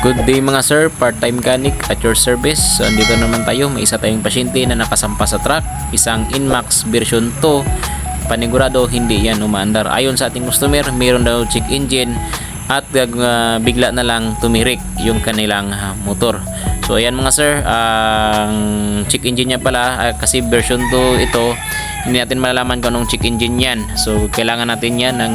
Good day mga sir, part-time mechanic at your service. So andito naman tayo, may isa tayong pasyente na nakasampa sa truck, isang Inmax version 2. Panigurado hindi yan umaandar. Ayon sa ating customer, mayroon daw check engine at bigla na lang tumirik yung kanilang motor. So ayan mga sir, ang check engine niya pala kasi version 2 ito, hindi natin malalaman kung anong check engine yan. So kailangan natin yan ng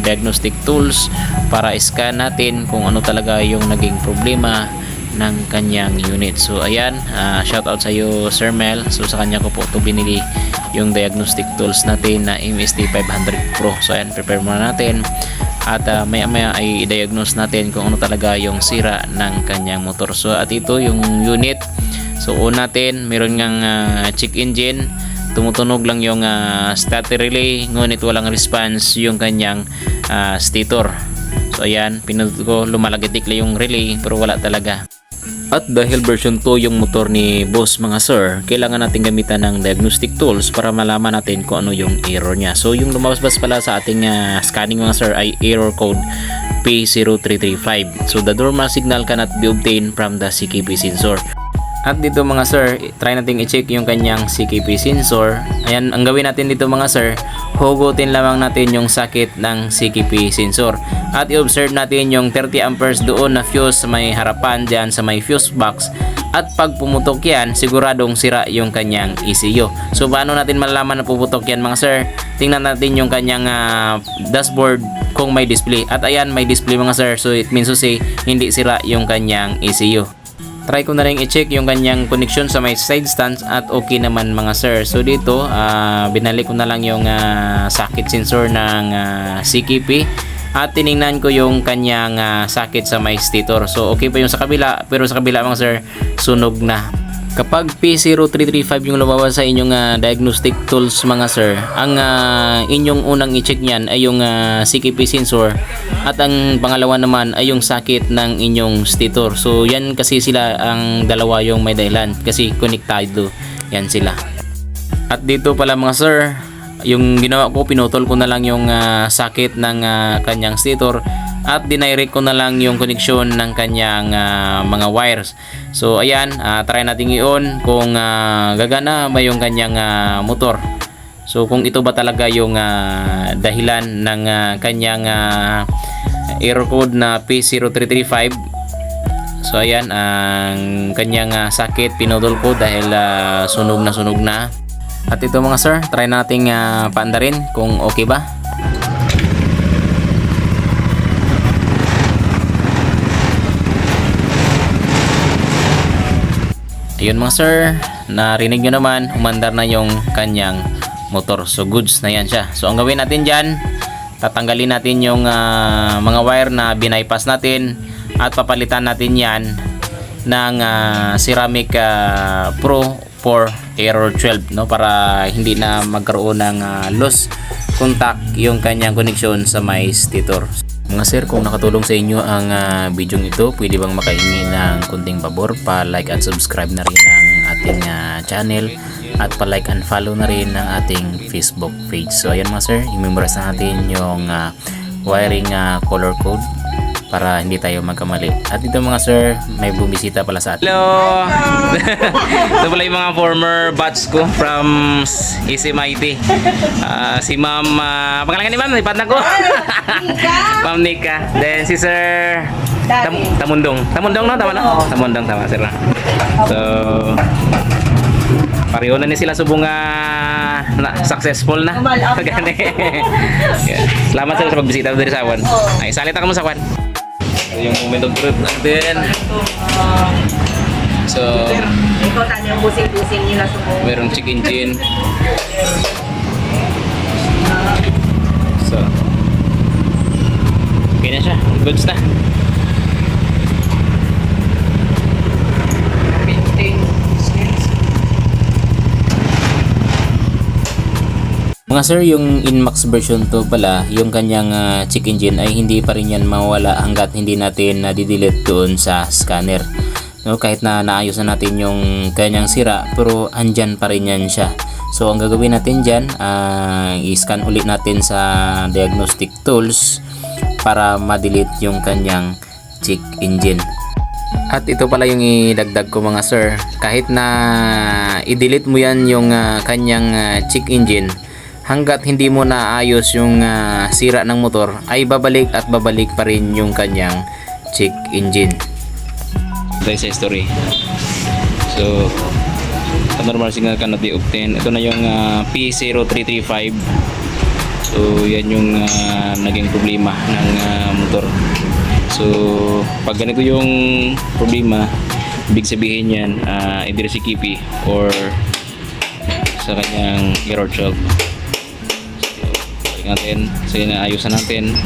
diagnostic tools para scan natin kung ano talaga yung naging problema ng kanyang unit. So ayan, shout out sa iyo Sir Mel. So sa kanya ko po ito binili yung diagnostic tools natin na MST 500 Pro. So ayan, prepare muna natin at maya maya ay i-diagnose natin kung ano talaga yung sira ng kanyang motor. So at ito yung unit. So una natin, meron ngang check engine, tumutunog lang yung starter relay, ngunit walang response yung kanyang stator. So ayan, pinundot ko, lumalagitik lang yung relay pero wala talaga. At dahil version 2 yung motor ni boss mga sir, kailangan natin gamitan ng diagnostic tools para malaman natin kung ano yung error niya. So yung lumabas pala sa ating scanning mga sir ay error code P0335. So the normal signal cannot be obtained from the CKP sensor. At dito mga sir, try natin i-check yung kanyang CKP sensor. Ayan, ang gawin natin dito mga sir, hugutin lamang natin yung sakit ng CKP sensor. At i-observe natin yung 30 amperes doon na fuse sa may harapan dyan sa may fuse box. At pag pumutok yan, siguradong sira yung kanyang ECU. So paano natin malalaman na puputok yan mga sir? Tingnan natin yung kanyang dashboard kung may display. At ayan, may display mga sir. So it means to say, hindi sira yung kanyang ECU. Try ko na rin i-check yung kanyang connection sa may side stands at okay naman mga sir. So dito, binalik ko na lang yung socket sensor ng CKP at tiningnan ko yung kanyang socket sa may stator. So okay pa yung sa kabila, pero sa kabila mga sir, sunog na. Kapag P0335 yung lumabas sa inyong diagnostic tools mga sir, ang inyong unang i-check niyan ay yung CKP sensor at ang pangalawa naman ay yung socket ng inyong stator. So yan kasi sila ang dalawa yung may dahilan kasi konektado yan sila. At dito pala mga sir, yung ginawa ko, pinutol ko na lang yung socket ng kanyang stator at dinirect ko na lang yung connection ng kanyang mga wires. So ayan, try natin i-on kung gagana ba yung kanyang motor. So kung ito ba talaga yung dahilan ng kanyang error code na P0335. So ayan, ang kanyang socket pinutol ko dahil sunog na. At ito mga sir, try nating paandarin kung okay ba. Ayun mga sir, narinig nyo naman, umandar na yung kanyang motor. So goods na yan siya. So ang gawin natin dyan, tatanggalin natin yung mga wire na binaypass natin at papalitan natin yan ng ceramic Pro 4 error 12, no, para hindi na magkaroon ng loss contact yung kanyang connection sa may stator. Mga sir, kung nakatulong sa inyo ang video ito, pwede bang makahingi ng kunting pabor, pa-like at subscribe na rin ang ating channel at pa-like and follow na rin ang ating Facebook page. So ayan mga sir, i-memorize natin yung wiring color code para hindi tayo magkamali. At dito mga sir, may bumisita pala sa atin. Hello! Ito pala yung mga former batch ko from Easy Mighty. Si ma'am, pangalan ni ma'am, ipatna ko. Ma'am Nika. Then si sir Tamundong. Tamundong no? Tama na? Tamundong, tama sir. So, pareho na ni sila subong successful na. Salamat sa pagbisita dito sa Awan. Ay, salita ka mo sa Awan. Yung moment of truth natin. So, ito tanya yung busing-busing nila subong. merong check engine. So, okay na siya. Goods na. Mga sir, yung Inmax version 2 pala, yung kanyang check engine ay hindi pa rin yan mawala hanggat hindi natin na-delete doon sa scanner. No, kahit na naayos na natin yung kanyang sira, pero andyan pa rin yan siya. So ang gagawin natin dyan, i-scan ulit natin sa diagnostic tools para ma-delete yung kanyang check engine. At ito pala yung idagdag ko mga sir, kahit na i-delete mo yan yung kanyang check engine, hanggat hindi mo naayos yung sira ng motor, ay babalik at babalik pa rin yung kanyang check engine. Tayo sa history. So, normal signal cannot be obtained. Ito na yung P0335. So, yan yung naging problema ng motor. So, pag ganito yung problema, ibig sabihin yan, either si Kipi or sa kanyang error chug. So, balik natin. So, yun, ayusan natin.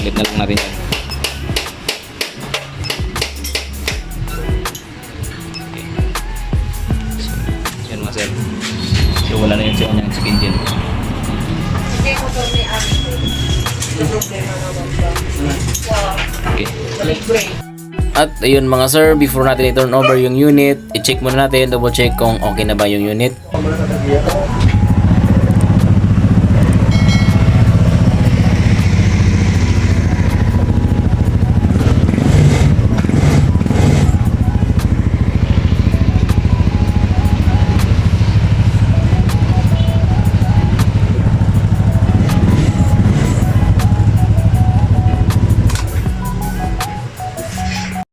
Ulit na lang natin yan. Okay. So, yan mga sir. So, wala na yun sa kanyang check engine. Hindi ko ito may problema naman ba? Okay. Balik brake. At ayun mga sir, before natin i-turn over yung unit, i-check muna natin, double check kung okay na ba yung unit.